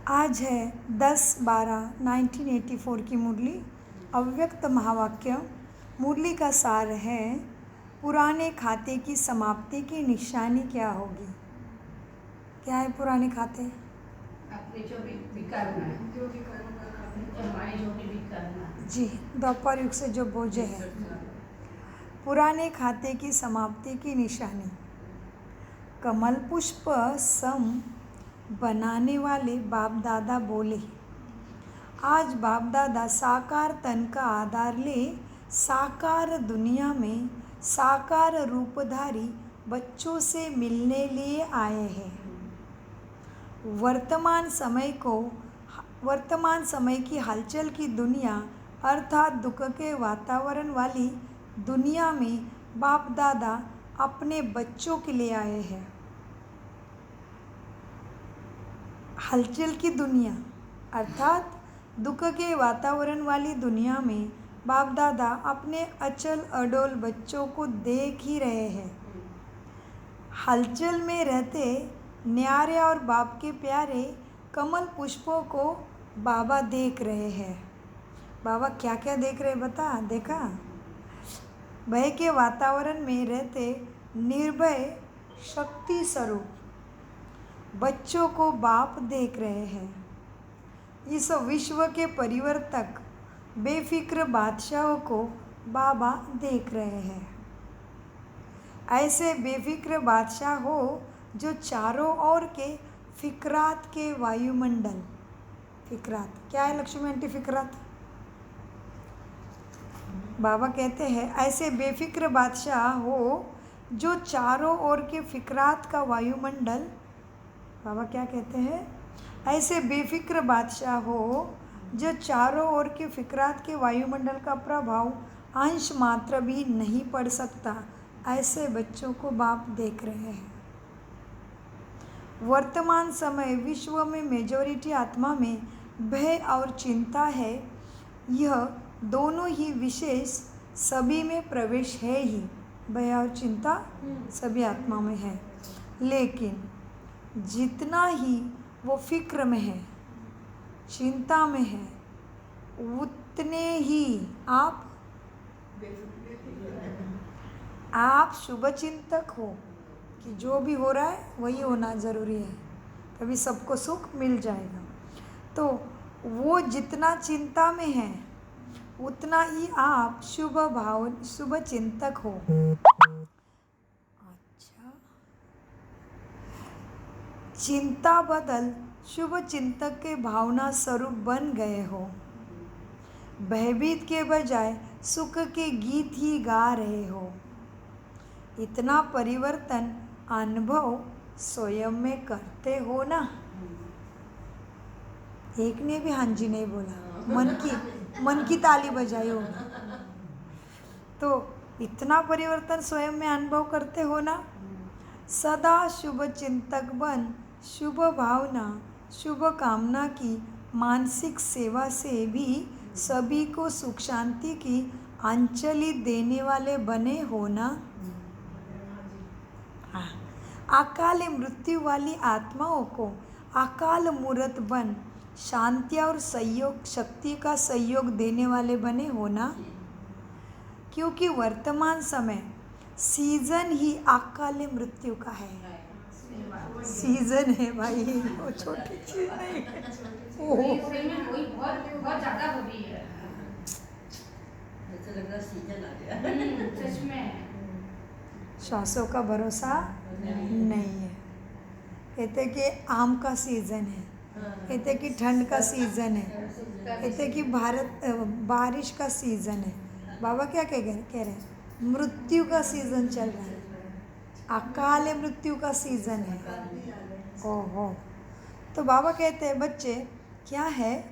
आज है 10/12/1984 की मुरली। अव्यक्त महावाक्य मुरली का सार है, पुराने खाते की समाप्ति की निशानी क्या होगी। क्या है पुराने खाते? अपने जो भी करना है, जो भी करना है जी, द्वापर युग से जो बोझे हैं। पुराने खाते की समाप्ति की निशानी। कमल पुष्प सम बनाने वाले बाप दादा बोले, आज बाप दादा साकार तन का आधार ले साकार दुनिया में साकार रूपधारी बच्चों से मिलने लिए आए हैं। वर्तमान समय की हलचल की दुनिया अर्थात दुख के वातावरण वाली दुनिया में बाप दादा अपने बच्चों के लिए आए हैं। हलचल की दुनिया अर्थात दुख के वातावरण वाली दुनिया में बाप दादा अपने अचल अडोल बच्चों को देख ही रहे हैं। हलचल में रहते न्यारे और बाप के प्यारे कमल पुष्पों को बाबा देख रहे हैं। बाबा क्या क्या देख रहे बता? देखा? भय के वातावरण में रहते निर्भय शक्ति स्वरूप बच्चों को बाप देख रहे हैं। इस विश्व के परिवर्तक बेफिक्र बादशाहों को बाबा देख रहे हैं। ऐसे बेफिक्र बादशाह हो जो चारों ओर के फिक्रात के वायुमंडल। फिक्रात क्या है लक्ष्मी आंटी? फिक्रात बाबा कहते हैं ऐसे बेफिक्र बादशाह हो जो चारों ओर के फिक्रात का वायुमंडल। बाबा क्या कहते हैं? ऐसे बेफिक्र बादशाह हो जो चारों ओर के फिक्रात के वायुमंडल का प्रभाव अंश मात्र भी नहीं पड़ सकता। ऐसे बच्चों को बाप देख रहे हैं। वर्तमान समय विश्व में मेजॉरिटी आत्मा में भय और चिंता है। यह दोनों ही विशेष सभी में प्रवेश है ही। भय और चिंता सभी आत्मा में है, लेकिन जितना ही वो फिक्र में है, चिंता में है, उतने ही आप शुभ चिंतक हो कि जो भी हो रहा है वही होना ज़रूरी है, तभी सबको सुख मिल जाएगा। तो वो जितना चिंता में है उतना ही आप शुभ चिंतक हो। अच्छा, चिंता बदल शुभ चिंतक के भावना स्वरूप बन गए हो। भयभीत के बजाय सुख के गीत ही गा रहे हो। इतना परिवर्तन अनुभव स्वयं में करते हो ना? एक ने भी हाँ जी नहीं बोला, मन की ताली बजाई होगी। तो इतना परिवर्तन स्वयं में अनुभव करते हो ना? सदा शुभ चिंतक बन शुभ भावना शुभ कामना की मानसिक सेवा से भी सभी को सुख शांति की अंजलि देने वाले बने हो ना? अकाल मृत्यु वाली आत्माओं को अकाल मूर्त बन शांति और सहयोग शक्ति का सहयोग देने वाले बने हो ना? क्योंकि वर्तमान समय सीजन ही अकाल मृत्यु का है। सीजन है भाई, वो छोटी चीज नहीं है। बहुत ज्यादा हो रही है। लग रहा सीजन आ गया। सच में श्वासों का भरोसा नहीं है। कहते कि आम का सीज़न है, कहते कि ठंड का सीज़न है, कहते कि बारिश का सीज़न है। बाबा क्या कह रहे हैं? मृत्यु का सीज़न चल रहा है, अकाल मृत्यु का सीज़न है। ओहो, तो बाबा कहते हैं बच्चे क्या है?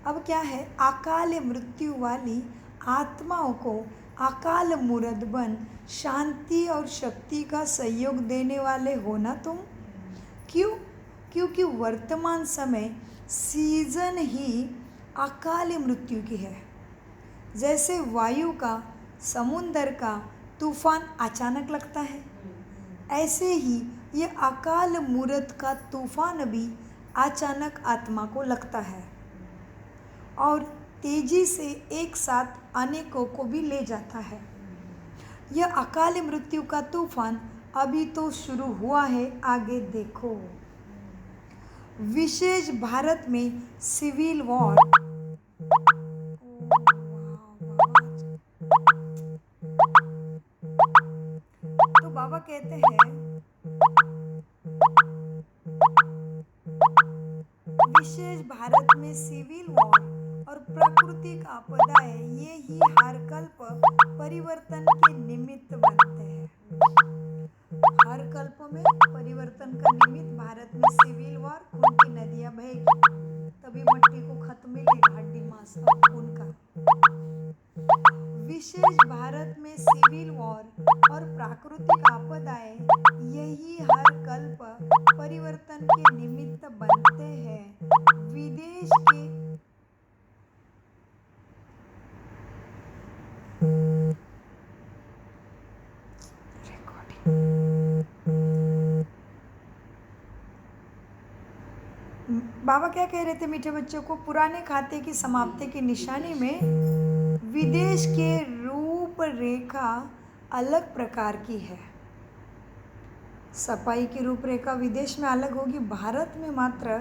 अब क्या है? अकाल मृत्यु वाली आत्माओं को अकाल मूर्त बन शांति और शक्ति का सहयोग देने वाले हो ना तुम? क्यों? क्योंकि वर्तमान समय सीजन ही अकाल मृत्यु की है। जैसे वायु का समुंदर का तूफान अचानक लगता है, ऐसे ही ये अकाल मूर्त का तूफान भी अचानक आत्मा को लगता है और तेजी से एक साथ अनेकों को भी ले जाता है। यह अकाल मृत्यु का तूफान अभी तो शुरू हुआ है, आगे देखो। विशेष भारत में सिविल वॉर। तो बाबा कहते हैं विशेष भारत में सिविल वॉर और प्राकृतिक आपदाएं ये ही हर कल्प परिवर्तन के निमित्त बनते हैं। हर कल्प में परिवर्तन का निमित्त भारत में सिविल वॉर, खून की नदियां बहेगी, तभी मट्टी को खत मिलेगा, हड्डी मांस और खून का। विशेष भारत में सिविल वॉर और प्राकृतिक आपदाएं यही हर कल्प परिवर्तन के निमित्त बनते हैं। विदेश के बाबा क्या कह रहे थे मीठे बच्चों को? पुराने खाते की समाप्ति की निशानी में विदेश के रूपरेखा अलग प्रकार की है। सफाई की रूपरेखा विदेश में अलग होगी, भारत में मात्र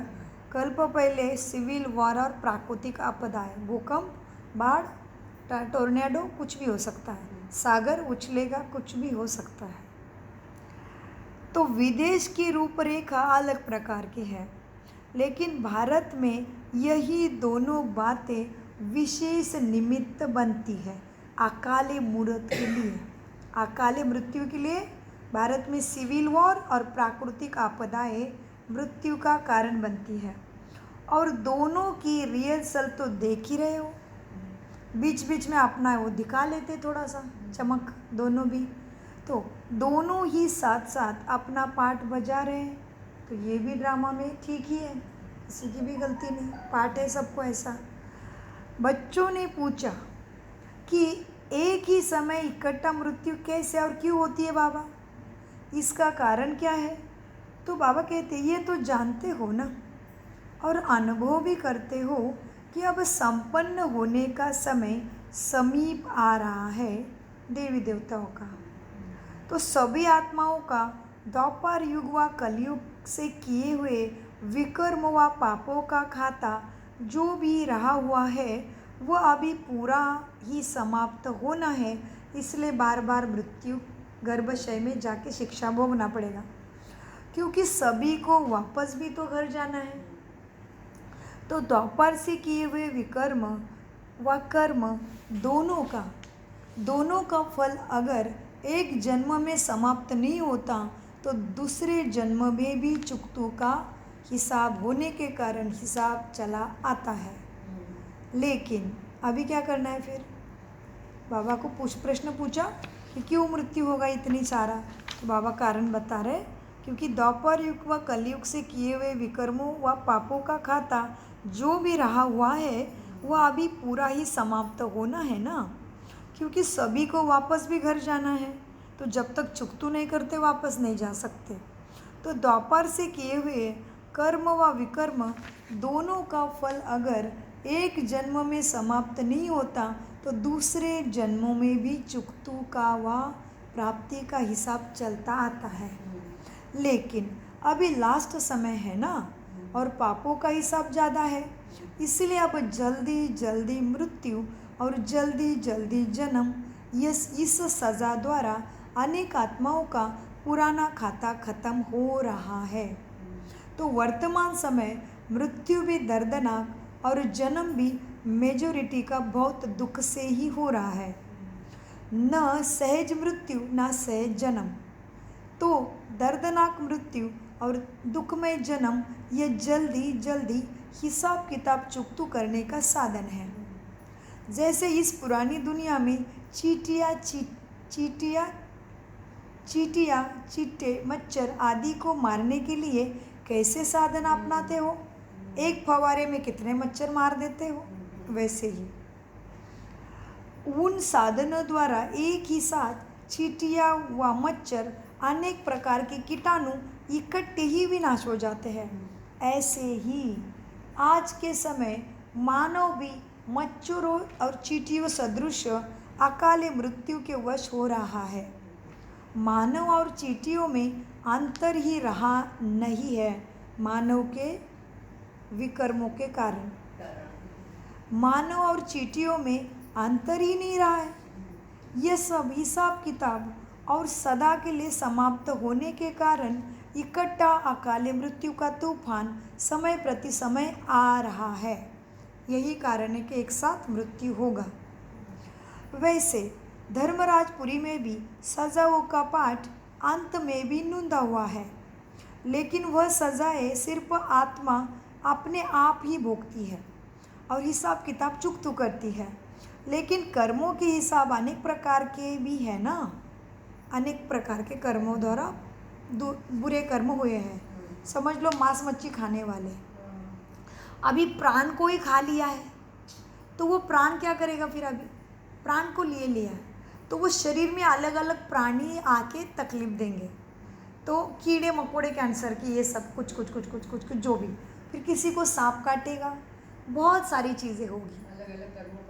कल्प पहले सिविल वॉर और प्राकृतिक आपदाएं, भूकंप, बाढ़, टोर्नेडो, कुछ भी हो सकता है, सागर उछलेगा, कुछ भी हो सकता है। तो विदेश की रूपरेखा अलग प्रकार की है, लेकिन भारत में यही दोनों बातें विशेष निमित्त बनती है अकाल मृत्यु के लिए। अकाल मृत्यु के लिए भारत में सिविल वॉर और प्राकृतिक आपदाएं मृत्यु का कारण बनती है। और दोनों की रिहर्सल तो देख ही रहे हो, बीच बीच में अपना वो दिखा लेते थोड़ा सा चमक, दोनों भी। तो दोनों ही साथ साथ अपना पार्ट बजा रहे हैं, तो ये भी ड्रामा में ठीक ही है, किसी की भी गलती नहीं, पार्ट है सबको ऐसा। बच्चों ने पूछा कि एक ही समय इकट्ठा मृत्यु कैसे और क्यों होती है बाबा, इसका कारण क्या है? तो बाबा कहते ये तो जानते हो ना और अनुभव भी करते हो कि अब संपन्न होने का समय समीप आ रहा है देवी देवताओं का। तो सभी आत्माओं का द्वापर युग व कलयुग से किए हुए विकर्म व पापों का खाता जो भी रहा हुआ है वह अभी पूरा ही समाप्त होना है, इसलिए बार बार मृत्यु गर्भाशय में जाके शिक्षा भोगना पड़ेगा, क्योंकि सभी को वापस भी तो घर जाना है। तो द्वापर से किए हुए विकर्म व कर्म दोनों का फल अगर एक जन्म में समाप्त नहीं होता तो दूसरे जन्म में भी चुकतों का हिसाब होने के कारण हिसाब चला आता है। लेकिन अभी क्या करना है फिर? बाबा को प्रश्न पूछा कि क्यों मृत्यु होगा इतनी सारा, तो बाबा कारण बता रहे क्योंकि द्वापर युग व कलयुग से किए हुए विकर्मों व पापों का खाता जो भी रहा हुआ है वह अभी पूरा ही समाप्त होना है ना, क्योंकि सभी को वापस भी घर जाना है, तो जब तक चुकतू नहीं करते वापस नहीं जा सकते। तो द्वापर से किए हुए कर्म व विकर्म दोनों का फल अगर एक जन्म में समाप्त नहीं होता तो दूसरे जन्मों में भी चुकतू का व प्राप्ति का हिसाब चलता आता है। लेकिन अभी लास्ट समय है ना और पापों का हिसाब ज़्यादा है, इसलिए अब जल्दी जल्दी मृत्यु और जल्दी जल्दी जन्म, इस सज़ा द्वारा अनेक आत्माओं का पुराना खाता खत्म हो रहा है। तो वर्तमान समय मृत्यु भी दर्दनाक और जन्म भी मेजोरिटी का बहुत दुख से ही हो रहा है, न सहज मृत्यु न सहज जन्म। तो दर्दनाक मृत्यु और दुखमय जन्म ये जल्दी जल्दी हिसाब किताब चुकतू करने का साधन है। जैसे इस पुरानी दुनिया में चींटियाँ, चींटे, मच्छर आदि को मारने के लिए कैसे साधन अपनाते हो, एक फवारे में कितने मच्छर मार देते हो, वैसे ही उन साधनों द्वारा एक ही साथ चींटियाँ व मच्छर अनेक प्रकार के कीटाणु इकट्ठे ही विनाश हो जाते हैं। ऐसे ही आज के समय मानव भी मच्छरों और चींटियों सदृश अकाले मृत्यु के वश हो रहा है। मानव और चींटियों में अंतर ही रहा नहीं है मानव के विकर्मों के कारण। मानव और चींटियों में अंतर ही नहीं रहा है। यह सब हिसाब किताब और सदा के लिए समाप्त होने के कारण इकट्ठा अकाले मृत्यु का तूफान समय प्रति समय आ रहा है। यही कारण है कि एक साथ मृत्यु होगा। वैसे धर्मराजपुरी में भी सजाओं का पाठ अंत में भी नूंदा हुआ है, लेकिन वह सजाएं सिर्फ आत्मा अपने आप ही भोगती है और हिसाब किताब चुकतू करती है। लेकिन कर्मों के हिसाब अनेक प्रकार के भी है ना। अनेक प्रकार के कर्मों द्वारा बुरे कर्म हुए हैं। समझ लो मांस मच्छी खाने वाले अभी प्राण को ही खा लिया है, तो वो प्राण क्या करेगा फिर? अभी प्राण को लिए लिया है तो वो शरीर में अलग अलग प्राणी आके तकलीफ देंगे। तो कीड़े मकोड़े, कैंसर की ये सब कुछ जो भी, फिर किसी को सांप काटेगा, बहुत सारी चीज़ें होगी।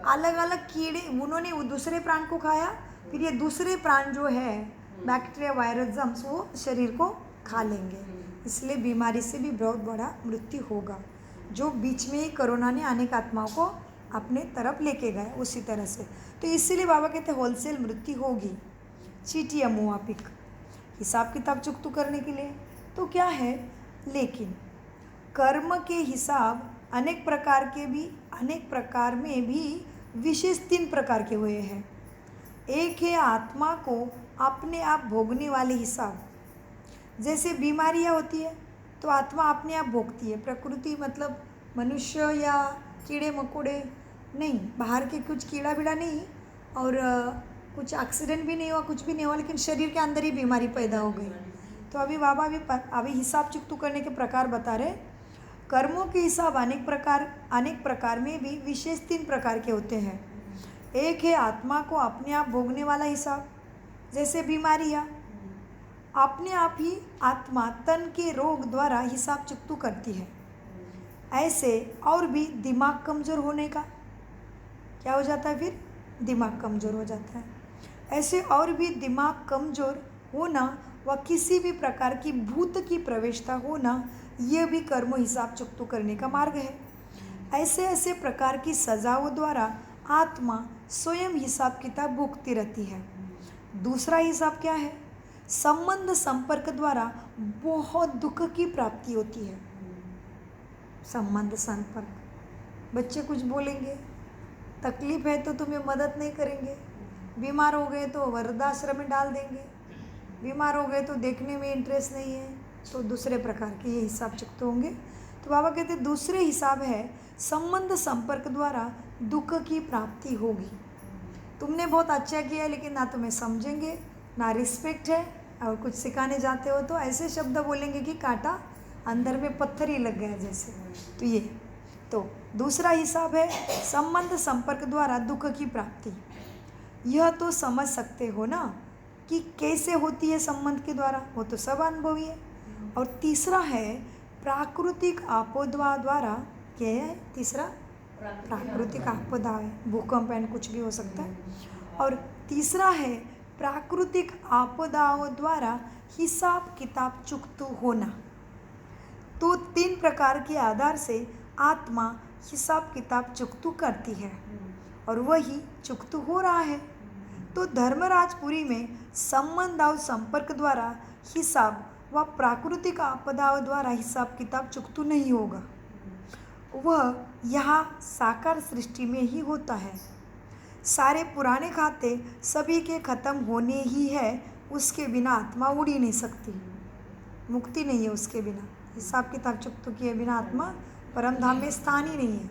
अलग अलग कीड़े, उन्होंने वो दूसरे प्राण को खाया, फिर ये दूसरे प्राण जो है बैक्टीरिया वायरस जम्स वो शरीर को खा लेंगे। इसलिए बीमारी से भी बहुत बड़ा मृत्यु होगा। जो बीच में ही कोरोना ने अनेक आत्माओं को अपने तरफ लेके गए, उसी तरह से। तो इसीलिए बाबा कहते होलसेल मृत्यु होगी। चीटियाँ मुआफिक हिसाब किताब चुकतू करने के लिए तो क्या है, लेकिन कर्म के हिसाब अनेक प्रकार में भी विशेष 3 प्रकार के हुए हैं। एक है आत्मा को अपने आप भोगने वाले हिसाब। जैसे बीमारियाँ होती है तो आत्मा अपने आप भोगती है। प्रकृति मतलब मनुष्य या कीड़े मकोड़े नहीं, बाहर के कुछ कीड़ा बीड़ा नहीं, और कुछ एक्सीडेंट भी नहीं हुआ, कुछ भी नहीं हुआ, लेकिन शरीर के अंदर ही बीमारी पैदा हो गई। तो अभी बाबा अभी हिसाब चुकतू करने के प्रकार बता रहे। कर्मों के हिसाब अनेक प्रकार में भी विशेष 3 प्रकार के होते हैं। एक है आत्मा को अपने आप भोगने वाला हिसाब। जैसे बीमारियाँ अपने आप ही आत्मा तन के रोग द्वारा हिसाब चुकतू करती है। ऐसे और भी दिमाग कमज़ोर होने का क्या हो जाता है, फिर दिमाग कमज़ोर हो जाता है। ऐसे और भी दिमाग कमज़ोर होना व किसी भी प्रकार की भूत की प्रवेशता होना, यह भी कर्म हिसाब चुकतू करने का मार्ग है। ऐसे प्रकार की सजाओं द्वारा आत्मा स्वयं हिसाब किताब भोगती रहती है। दूसरा हिसाब क्या है? संबंध संपर्क द्वारा बहुत दुख की प्राप्ति होती है। संबंध संपर्क, बच्चे कुछ बोलेंगे, तकलीफ है तो तुम्हें मदद नहीं करेंगे, बीमार हो गए तो वृद्धाश्रम में डाल देंगे, बीमार हो गए तो देखने में इंटरेस्ट नहीं है, तो दूसरे प्रकार के ये हिसाब चुकते होंगे। तो बाबा कहते हैं दूसरे हिसाब है संबंध संपर्क द्वारा दुख की प्राप्ति होगी। तुमने बहुत अच्छा किया लेकिन ना तुम्हें समझेंगे, ना रिस्पेक्ट है, और कुछ सिखाने जाते हो तो ऐसे शब्द बोलेंगे कि काटा अंदर में पत्थर ही लग गया जैसे। तो ये तो दूसरा हिसाब है संबंध संपर्क द्वारा दुख की प्राप्ति। यह तो समझ सकते हो ना कि कैसे होती है संबंध के द्वारा, वो तो सब अनुभवी है। और तीसरा है प्राकृतिक आपदा द्वारा। क्या है तीसरा? प्राकृतिक आपदा है, भूकंप एंड कुछ भी हो सकता है। और तीसरा है प्राकृतिक आपदाओं द्वारा हिसाब किताब चुकतू होना। तो 3 प्रकार के आधार से आत्मा हिसाब किताब चुकतू करती है और वही चुकतू हो रहा है। तो धर्मराजपुरी में संबंध और संपर्क द्वारा हिसाब व प्राकृतिक आपदाओं द्वारा हिसाब किताब चुकतू नहीं होगा। वह यहाँ साकार सृष्टि में ही होता है। सारे पुराने खाते सभी के खत्म होने ही है, उसके बिना आत्मा उड़ ही नहीं सकती, मुक्ति नहीं है उसके बिना। हिसाब किताब चुकतू किए बिना आत्मा परम धाम में स्थान ही नहीं है।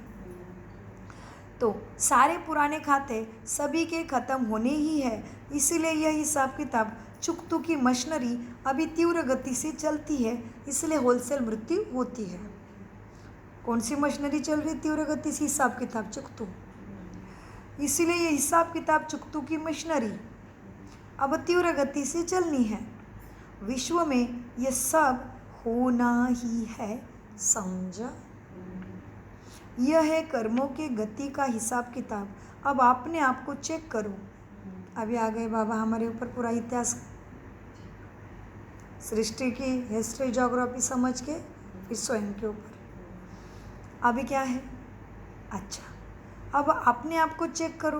तो सारे पुराने खाते सभी के खत्म होने ही है, इसीलिए यह हिसाब किताब चुकतू की मशीनरी अभी तीव्र गति से चलती है, इसलिए होलसेल मृत्यु होती है। कौन सी मशीनरी चल रही तीव्र गति से? हिसाब किताब चुकतू। इसीलिए ये हिसाब किताब चुकतू की मशीनरी अब तीव्र गति से चलनी है। विश्व में ये सब होना ही है, समझा? यह है कर्मों के गति का हिसाब किताब। अब आपने आपको चेक करो। अभी आ गए बाबा हमारे ऊपर पूरा इतिहास, सृष्टि की हिस्ट्री ज्योग्राफी समझ के फिर स्वयं के ऊपर। अभी क्या है? अच्छा, अब अपने आप को चेक करो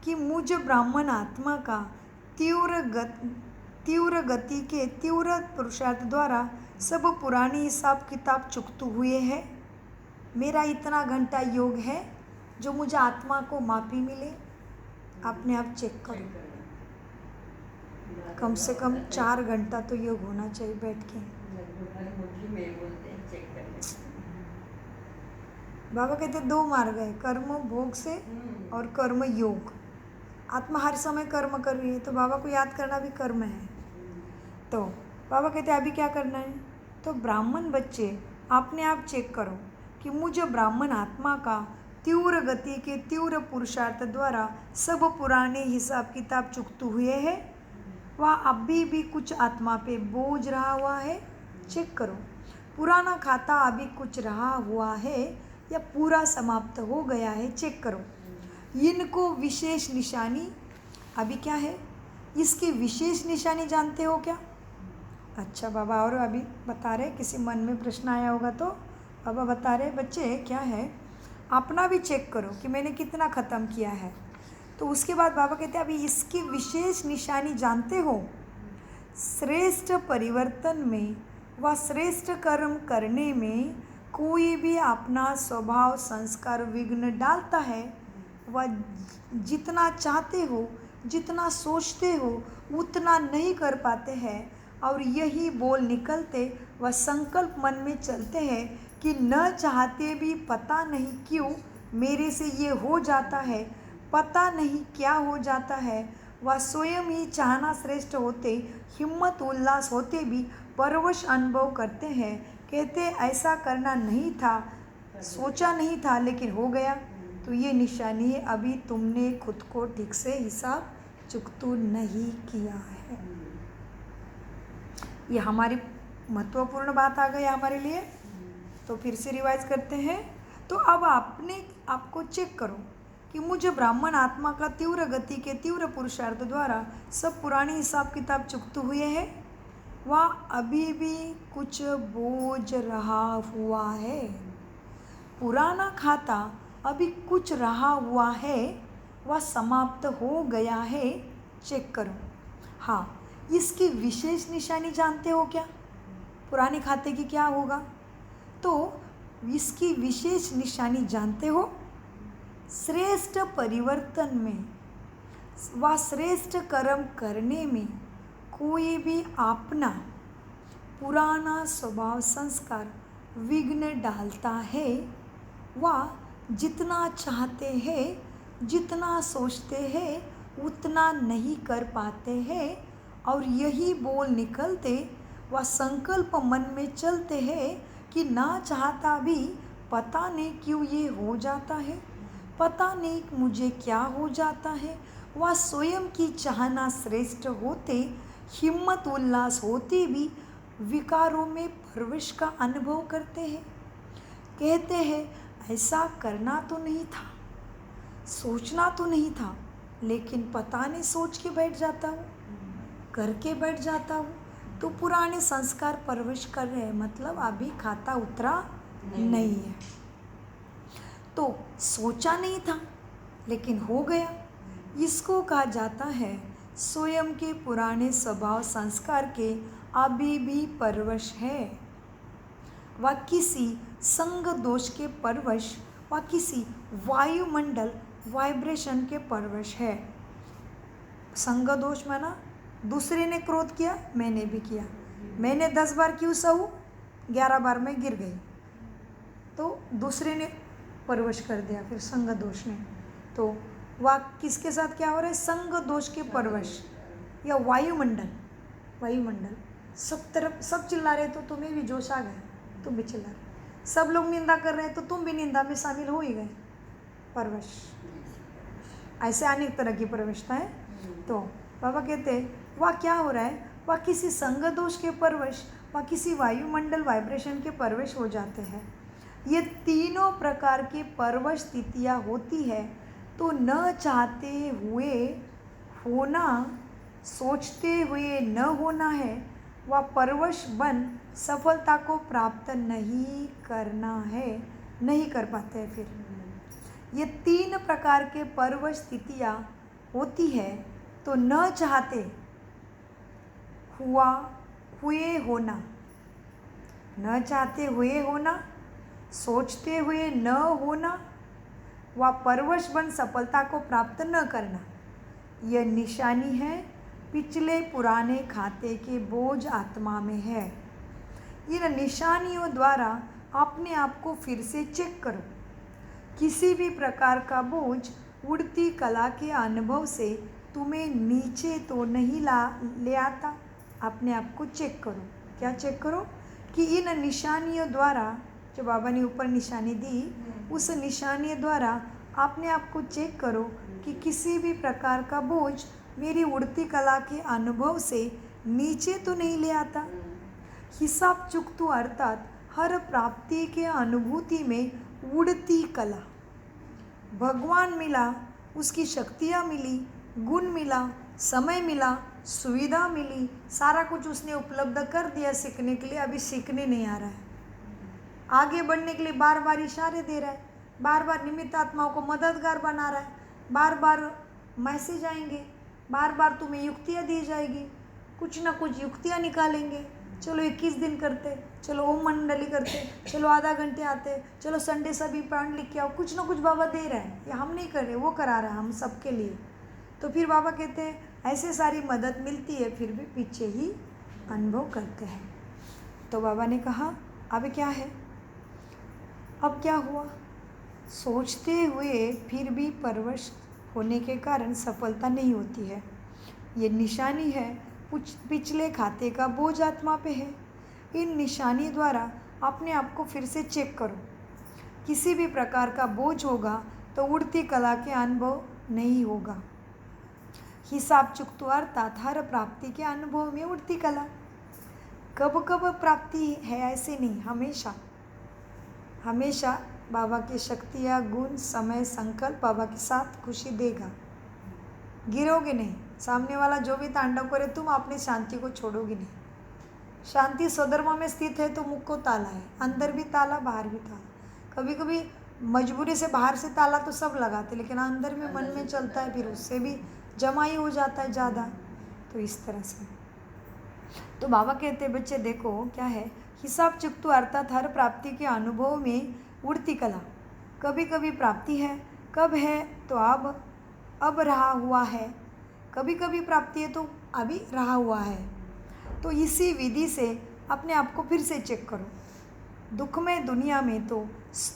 कि मुझ ब्राह्मण आत्मा का तीव्र गति के तीव्र पुरुषार्थ द्वारा सब पुरानी हिसाब किताब चुकते हुए है। मेरा इतना घंटा योग है जो मुझे आत्मा को माफी मिले। अपने आप चेक करो। कम से कम 4 घंटा तो योग होना चाहिए बैठ के। बाबा कहते 2 मार्ग है, कर्म भोग से और कर्म योग। आत्मा हर समय कर्म कर रही है तो बाबा को याद करना भी कर्म है। तो बाबा कहते अभी क्या करना है? तो ब्राह्मण बच्चे अपने आप चेक करो कि मुझे ब्राह्मण आत्मा का तीव्र गति के तीव्र पुरुषार्थ द्वारा सब पुराने हिसाब किताब चुकते हुए है। वह अभी भी कुछ आत्मा पे बोझ रहा हुआ है, चेक करो। पुराना खाता अभी कुछ रहा हुआ है या पूरा समाप्त हो गया है, चेक करो। इनको विशेष निशानी अभी क्या है? इसकी विशेष निशानी जानते हो क्या? अच्छा बाबा और अभी बता रहे, किसी मन में प्रश्न आया होगा तो बाबा बता रहे बच्चे क्या है, अपना भी चेक करो कि मैंने कितना ख़त्म किया है। तो उसके बाद बाबा कहते हैं अभी इसकी विशेष निशानी जानते हो? श्रेष्ठ परिवर्तन में व श्रेष्ठ कर्म करने में कोई भी अपना स्वभाव संस्कार विघ्न डालता है। वह जितना चाहते हो, जितना सोचते हो उतना नहीं कर पाते हैं और यही बोल निकलते व संकल्प मन में चलते हैं कि न चाहते भी पता नहीं क्यों मेरे से ये हो जाता है, पता नहीं क्या हो जाता है। वह स्वयं ही चाहना श्रेष्ठ होते, हिम्मत उल्लास होते भी परवश अनुभव करते हैं। कहते ऐसा करना नहीं था, सोचा नहीं था लेकिन हो गया। तो ये निशानी है, अभी तुमने खुद को ठीक से हिसाब चुकतू नहीं किया है। ये हमारी महत्वपूर्ण बात आ गई हमारे लिए। तो फिर से रिवाइज करते हैं। तो अब आपको चेक करो कि मुझे ब्राह्मण आत्मा का तीव्र गति के तीव्र पुरुषार्थ द्वारा सब पुरानी हिसाब किताब चुकते हुए है। वह अभी भी कुछ बोझ रहा हुआ है। पुराना खाता अभी कुछ रहा हुआ है, वह समाप्त हो गया है, चेक करो। हाँ, इसकी विशेष निशानी जानते हो क्या? पुराने खाते की क्या होगा? तो इसकी विशेष निशानी जानते हो? श्रेष्ठ परिवर्तन में व श्रेष्ठ कर्म करने में कोई भी अपना पुराना स्वभाव संस्कार विघ्न डालता है। वह जितना चाहते हैं, जितना सोचते हैं उतना नहीं कर पाते हैं और यही बोल निकलते व संकल्प मन में चलते हैं कि ना चाहता भी पता नहीं क्यों ये हो जाता है, पता नहीं मुझे क्या हो जाता है। वह स्वयं की चाहना श्रेष्ठ होते, हिम्मत उल्लास होते भी विकारों में प्रवेश का अनुभव करते हैं। कहते हैं ऐसा करना तो नहीं था, सोचना तो नहीं था, लेकिन पता नहीं सोच के बैठ जाता हूँ, करके बैठ जाता हूँ। तो पुराने संस्कार प्रवेश कर रहे हैं, मतलब अभी खाता उतरा नहीं है। तो सोचा नहीं था लेकिन हो गया। इसको कहा जाता है स्वयं के पुराने स्वभाव संस्कार के अभी भी परवश है। वह किसी संग दोष के परवश व किसी वायुमंडल वाइब्रेशन के परवश है। संग दोष माना दूसरे ने क्रोध किया, मैंने भी किया, मैंने 10 बार क्यों सहूँ, 11 बार में गिर गई, तो दूसरे ने परवश कर दिया फिर संग दोष ने। तो वह किसके साथ क्या हो रहा है? संग दोष के परवश या वायुमंडल सब तरफ सब चिल्ला रहे तो तुम्हें भी जोश आ गया, तुम भी चिल्ला रहे। सब लोग निंदा कर रहे हैं तो तुम भी निंदा में शामिल हो ही गए, परवश। ऐसे अनेक तरह की परवशता है। तो बाबा कहते हैं वह क्या हो रहा है? वह किसी संग दोष के परवश व किसी वायुमंडल वाइब्रेशन के परवश हो जाते हैं। ये तीनों प्रकार की परवश स्थितियाँ होती है तो न चाहते हुए होना, सोचते हुए न होना है, व परवश बन सफलता को प्राप्त नहीं करना है, नहीं कर पाते हैं। फिर ये 3 प्रकार के परवश स्थितियाँ होती है तो न चाहते हुए होना, न चाहते हुए होना, सोचते हुए न होना, व परवश बन सफलता को प्राप्त न करना, यह निशानी है पिछले पुराने खाते के बोझ आत्मा में है। इन निशानियों द्वारा अपने आप को फिर से चेक करो। किसी भी प्रकार का बोझ उड़ती कला के अनुभव से तुम्हें नीचे तो नहीं ले आता। अपने आप को चेक करो। क्या चेक करो? कि इन निशानियों द्वारा, जो बाबा ने ऊपर निशानी दी, उस निशानी द्वारा अपने आप को चेक करो कि किसी भी प्रकार का बोझ मेरी उड़ती कला के अनुभव से नीचे तो नहीं ले आता। हिसाब चुकतू अर्थात हर प्राप्ति के अनुभूति में उड़ती कला, भगवान मिला, उसकी शक्तियाँ मिली, गुण मिला, समय मिला, सुविधा मिली, सारा कुछ उसने उपलब्ध कर दिया सीखने के लिए। अभी सीखने नहीं आ रहा है, आगे बढ़ने के लिए बार बार इशारे दे रहा है, बार बार निमित्त आत्माओं को मददगार बना रहा है, बार बार मैसेज आएंगे, बार बार तुम्हें युक्तियाँ दी जाएगी, कुछ ना कुछ युक्तियाँ निकालेंगे। चलो 21 दिन करते, चलो ओम मंडली करते, चलो आधा घंटे आते, चलो संडे सभी पॉइंट लिख के आओ। कुछ ना कुछ बाबा दे रहे हैं, ये हम नहीं कर रहे, वो करा रहा है हम सबके लिए। तो फिर बाबा कहते हैं ऐसे सारी मदद मिलती है, फिर भी पीछे ही अनुभव करते हैं। तो बाबा ने कहा अब क्या है? अब क्या हुआ? सोचते हुए फिर भी परवश होने के कारण सफलता नहीं होती है। ये निशानी है पिछले खाते का बोझ आत्मा पे है। इन निशानी द्वारा अपने आप को फिर से चेक करो। किसी भी प्रकार का बोझ होगा तो उड़ती कला के अनुभव नहीं होगा। हिसाब चुकतू अर्थात हर प्राप्ति के अनुभव में उड़ती कला। कब कब प्राप्ति है ऐसे नहीं, हमेशा हमेशा बाबा की शक्तियाँ, गुण, समय, संकल्प बाबा के साथ खुशी देगा। गिरोगे नहीं। सामने वाला जो भी तांडव करे, तुम अपनी शांति को छोड़ोगे नहीं। शांति स्वधर्म में स्थित है तो मुख को ताला है, अंदर भी ताला, बाहर भी ताला। कभी कभी मजबूरी से बाहर से ताला तो सब लगाते, लेकिन अंदर में मन में चलता है, फिर उससे भी जमाई हो जाता है ज़्यादा। तो इस तरह से तो बाबा कहते हैं बच्चे देखो क्या है, हिसाब चुकतू अर्थात हर प्राप्ति के अनुभव में उड़ती कला। कभी कभी प्राप्ति है, कब है तो अब रहा हुआ है, कभी कभी प्राप्ति है तो अभी रहा हुआ है। तो इसी विधि से अपने आप को फिर से चेक करो। दुख में दुनिया में तो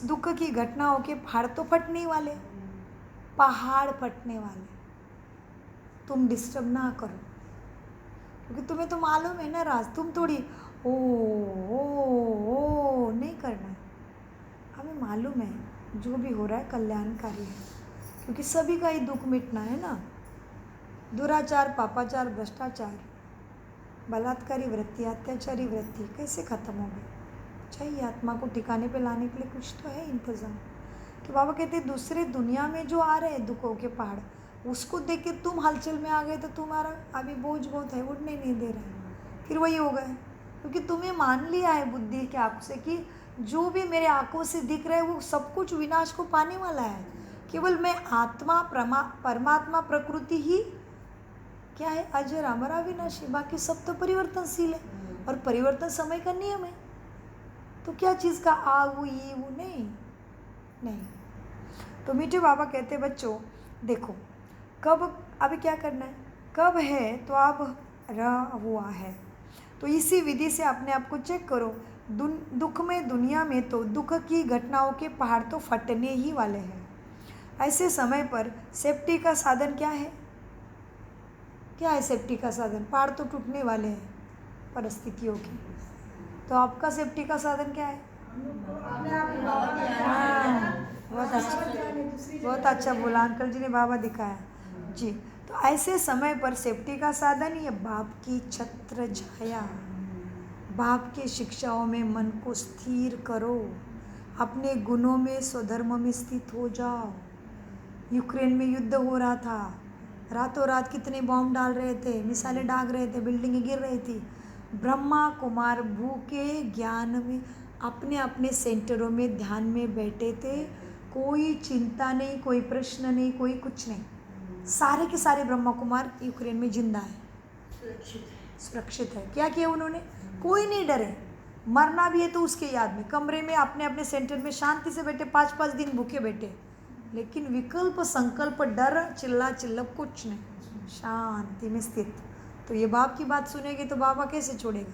दुख की घटनाओं के पहाड़ तो फटने वाले, पहाड़ फटने वाले। तुम डिस्टर्ब ना करो, क्योंकि तुम्हें तो मालूम है ना राज। तुम थोड़ी ओ नहीं करना है। हमें मालूम है जो भी हो रहा है कल्याणकारी है, क्योंकि सभी का ही दुख मिटना है ना। दुराचार, पापाचार, भ्रष्टाचार, बलात्कारी वृत्ति, अत्याचारी वृत्ति कैसे ख़त्म होगी? चाहिए आत्मा को ठिकाने पे लाने के लिए कुछ तो है इंतज़ाम। कि बाबा कहते हैं दूसरे दुनिया में जो आ रहे हैं दुखों के पहाड़, उसको देख के तुम हलचल में आ गए तो तुम्हारा अभी बोझ बहुत है, उड़ने नहीं दे रहे। फिर वही हो गए, क्योंकि तुम्हें मान लिया है बुद्धि के आँख से कि जो भी मेरे आँखों से दिख रहा है वो सब कुछ विनाश को पाने वाला है। केवल मैं आत्मा, परमात्मा, प्रकृति ही क्या है, अजर, अमर, अविनाशी। बाकी सब तो परिवर्तनशील है, और परिवर्तन समय का नियम है। तो क्या चीज़ का आ वो ये वो नहीं। तो मीठे बाबा कहते बच्चों देखो, कब अभी क्या करना है, कब है तो अब रहा हुआ है। तो इसी विधि से अपने आप को चेक करो। दुख में दुनिया में तो दुख की घटनाओं के पहाड़ तो फटने ही वाले हैं। ऐसे समय पर सेफ्टी का साधन क्या है? क्या है सेफ्टी का साधन? पहाड़ तो टूटने वाले हैं परिस्थितियों की। तो आपका सेफ्टी का साधन क्या है? हाँ, बहुत अच्छा बोला अंकल जी ने, बाबा दिखाया जी। तो ऐसे समय पर सेफ्टी का साधन ये बाप की छत्र छाया, बाप के शिक्षाओं में मन को स्थिर करो, अपने गुणों में स्वधर्म में स्थित हो जाओ। यूक्रेन में युद्ध हो रहा था, रातों रात कितने बॉम्ब डाल रहे थे, मिसाइलें दाग रहे थे, बिल्डिंगें गिर रही थी। ब्रह्मा कुमार भूखे ज्ञान में अपने अपने सेंटरों में ध्यान में बैठे थे। कोई चिंता नहीं, कोई प्रश्न नहीं, कोई कुछ नहीं। सारे के सारे ब्रह्मा कुमार यूक्रेन में जिंदा है, सुरक्षित है। क्या किया उन्होंने? कोई नहीं डरे। मरना भी है तो उसके याद में कमरे में अपने अपने सेंटर में शांति से बैठे, 5-5 दिन भूखे बैठे। लेकिन विकल्प संकल्प डर चिल्ला कुछ नहीं, शांति में स्थित। तो ये बाप की बात सुनेंगे तो बाबा कैसे छोड़ेगा?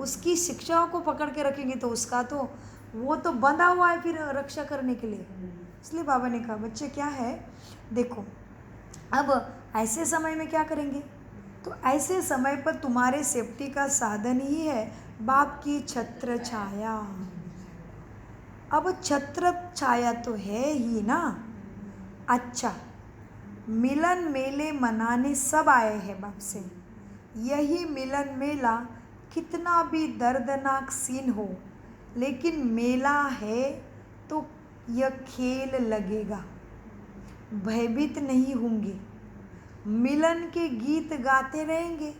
उसकी शिक्षाओं को पकड़ के रखेंगे तो उसका तो वो तो बंधा हुआ है फिर रक्षा करने के लिए। इसलिए बाबा ने कहा बच्चे क्या है, देखो अब ऐसे समय में क्या करेंगे? तो ऐसे समय पर तुम्हारे सेफ्टी का साधन ही है बाप की छत्र छाया। अब छत्र छाया तो है ही ना। अच्छा, मिलन मेले मनाने सब आए हैं बाप से। यही मिलन मेला कितना भी दर्दनाक सीन हो, लेकिन मेला है तो यह खेल लगेगा, भयभीत नहीं होंगे। मिलन के गीत गाते रहेंगे,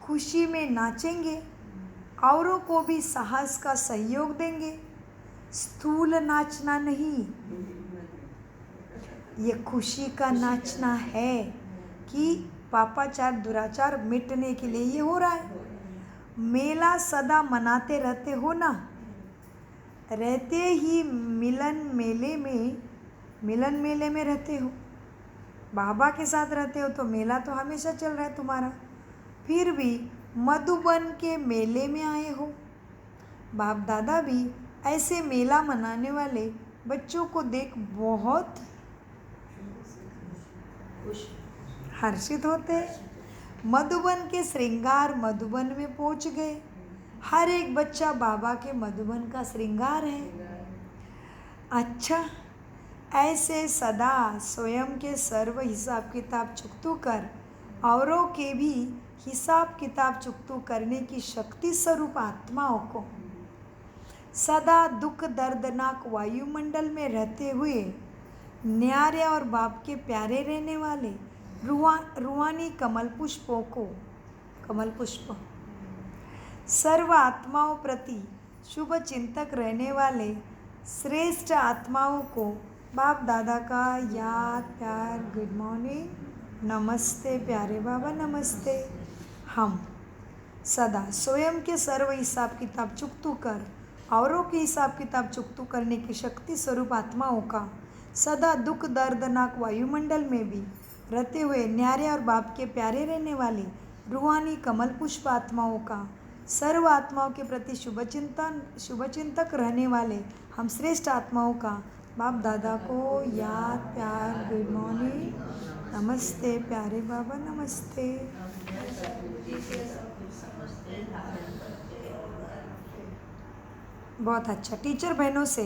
खुशी में नाचेंगे, औरों को भी साहस का सहयोग देंगे। स्थूल नाचना नहीं, ये खुशी का नाचना है कि पापाचार दुराचार मिटने के लिए ये हो रहा है। मेला सदा मनाते रहते हो ना, रहते ही मिलन मेले में रहते हो, बाबा के साथ रहते हो तो मेला तो हमेशा चल रहा है तुम्हारा। फिर भी मधुबन के मेले में आए हो। बाप दादा भी ऐसे मेला मनाने वाले बच्चों को देख बहुत हर्षित होते हैं। मधुबन के श्रृंगार मधुबन में पहुंच गए। हर एक बच्चा बाबा के मधुबन का श्रृंगार है। अच्छा, ऐसे सदा स्वयं के सर्व हिसाब किताब चुकतू कर औरों के भी हिसाब किताब चुकतू करने की शक्ति स्वरूप आत्माओं को सदा दुख दर्दनाक वायुमंडल में रहते हुए न्यारे और बाप के प्यारे रहने वाले रूहानी कमल पुष्प सर्व आत्माओं प्रति शुभ चिंतक रहने वाले श्रेष्ठ आत्माओं को बाप दादा का याद प्यार, गुड मॉर्निंग, नमस्ते प्यारे बाबा, नमस्ते। हम सदा स्वयं के सर्व हिसाब किताब चुकतू कर औरों के हिसाब किताब चुकतू करने की शक्ति स्वरूप आत्माओं का सदा दुख दर्दनाक वायुमंडल में भी रहते हुए न्यारे और बाप के प्यारे रहने वाले रूहानी कमल पुष्प आत्माओं का सर्व आत्माओं के प्रति शुभचिंतक रहने वाले हम श्रेष्ठ आत्माओं का बाप दादा को याद प्यार, गुड मॉर्निंग, नमस्ते प्यारे बाबा, नमस्ते। बहुत अच्छा। टीचर बहनों से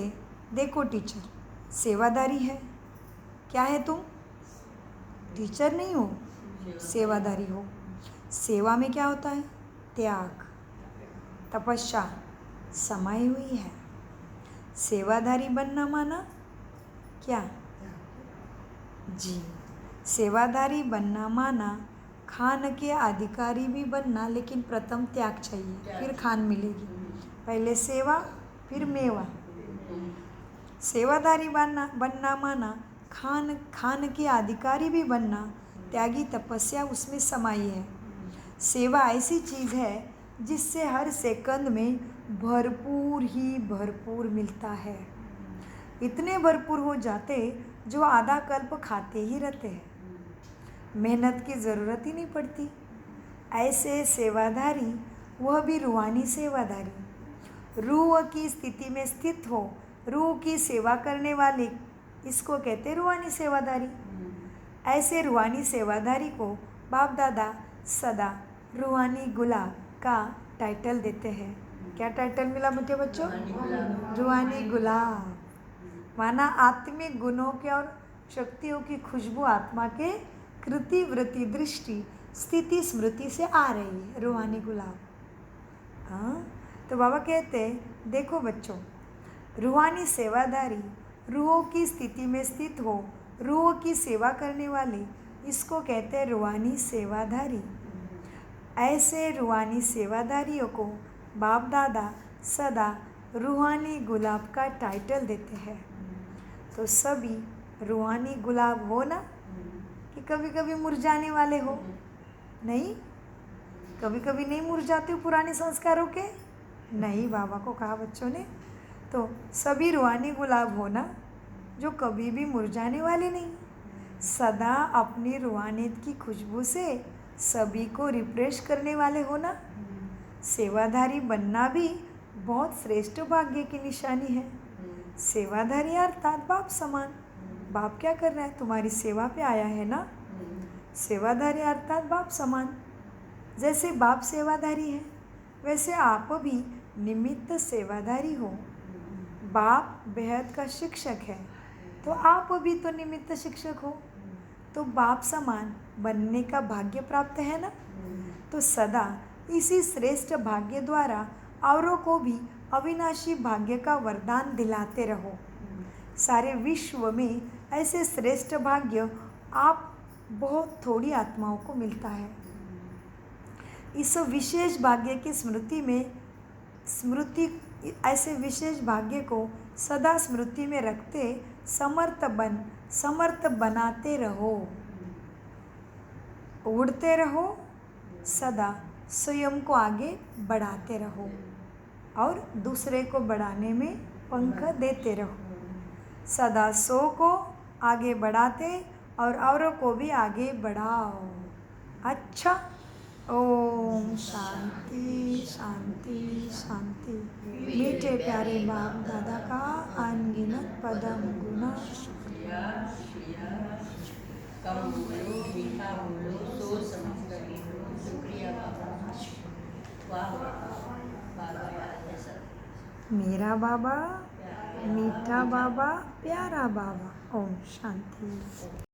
देखो, टीचर सेवादारी है। क्या है तुम? टीचर नहीं हो, सेवादारी हो। सेवा में क्या होता है? त्याग, तपस्या समाई हुई है। सेवादारी बनना माना क्या जी? सेवादारी बनना माना खान के अधिकारी भी बनना, लेकिन प्रथम त्याग चाहिए, फिर खान मिलेगी। पहले सेवा फिर मेवा। सेवादारी बनना माना खान के अधिकारी भी बनना, त्यागी तपस्या उसमें समाई है। सेवा ऐसी चीज़ है जिससे हर सेकंड में भरपूर ही भरपूर मिलता है। इतने भरपूर हो जाते जो आधा कल्प खाते ही रहते हैं, मेहनत की ज़रूरत ही नहीं पड़ती। ऐसे सेवादारी, वह भी रूहानी सेवादारी, रूह की स्थिति में स्थित हो, रूह की सेवा करने वाले, इसको कहते हैं रूहानी सेवादारी। ऐसे रूहानी सेवादारी को बाप दादा सदा रूहानी गुलाब का टाइटल देते हैं। क्या टाइटल मिला मुझे बच्चों? रूहानी गुलाब, माना आत्मिक गुणों के और शक्तियों की खुशबू आत्मा के कृति वृत्ति दृष्टि स्थिति स्मृति से आ रही है। रूहानी गुलाब हाँ, तो बाबा कहते हैं देखो बच्चों, रूहानी सेवादारी रूहों की स्थिति में स्थित हो, रूहों की सेवा करने वाले, इसको कहते हैं रूहानी सेवादारी। ऐसे रूहानी सेवादारियों को बाप दादा सदा रूहानी गुलाब का टाइटल देते हैं। तो सभी रूहानी गुलाब हो ना, कि कभी कभी मुरझाने वाले हो? नहीं, कभी कभी नहीं मुरझाते हो पुराने संस्कारों के? नहीं, बाबा को कहा बच्चों ने। तो सभी रूहानी गुलाब हो ना, जो कभी भी मुरझाने वाले नहीं, सदा अपनी रूहानियत की खुशबू से सभी को रिफ्रेश करने वाले हो ना। सेवाधारी बनना भी बहुत श्रेष्ठ भाग्य की निशानी है। सेवाधारी अर्थात बाप समान। बाप क्या कर रहा है? तुम्हारी सेवा पे आया है ना। सेवाधारी अर्थात बाप समान। जैसे बाप सेवाधारी है, वैसे आप भी निमित्त सेवाधारी हो। बाप बेहद का शिक्षक है, तो आप भी तो निमित्त शिक्षक हो। तो बाप समान बनने का भाग्य प्राप्त है ना। तो सदा इसी श्रेष्ठ भाग्य द्वारा औरों को भी अविनाशी भाग्य का वरदान दिलाते रहो। सारे विश्व में ऐसे श्रेष्ठ भाग्य आप बहुत थोड़ी आत्माओं को मिलता है। इस विशेष भाग्य की स्मृति ऐसे विशेष भाग्य को सदा स्मृति में रखते समर्थ बनाते रहो। उड़ते रहो, सदा स्वयं को आगे बढ़ाते रहो और दूसरे को बढ़ाने में पंख देते रहो। सदा सो को आगे बढ़ाते और औरों को भी आगे बढ़ाओ। अच्छा, ओम शांति शांति शांति। मीठे प्यारे बाप दादा का अनगिनत पदम गुना शुक्रिया शुक्रिया। कम बोलो, मीठा बोलो, सोच समझ कर बोलो। शुक्रिया बाबा। वाह बाबा जैसा मेरा बाबा, मीठा बाबा, प्यारा बाबा। ओम शांति।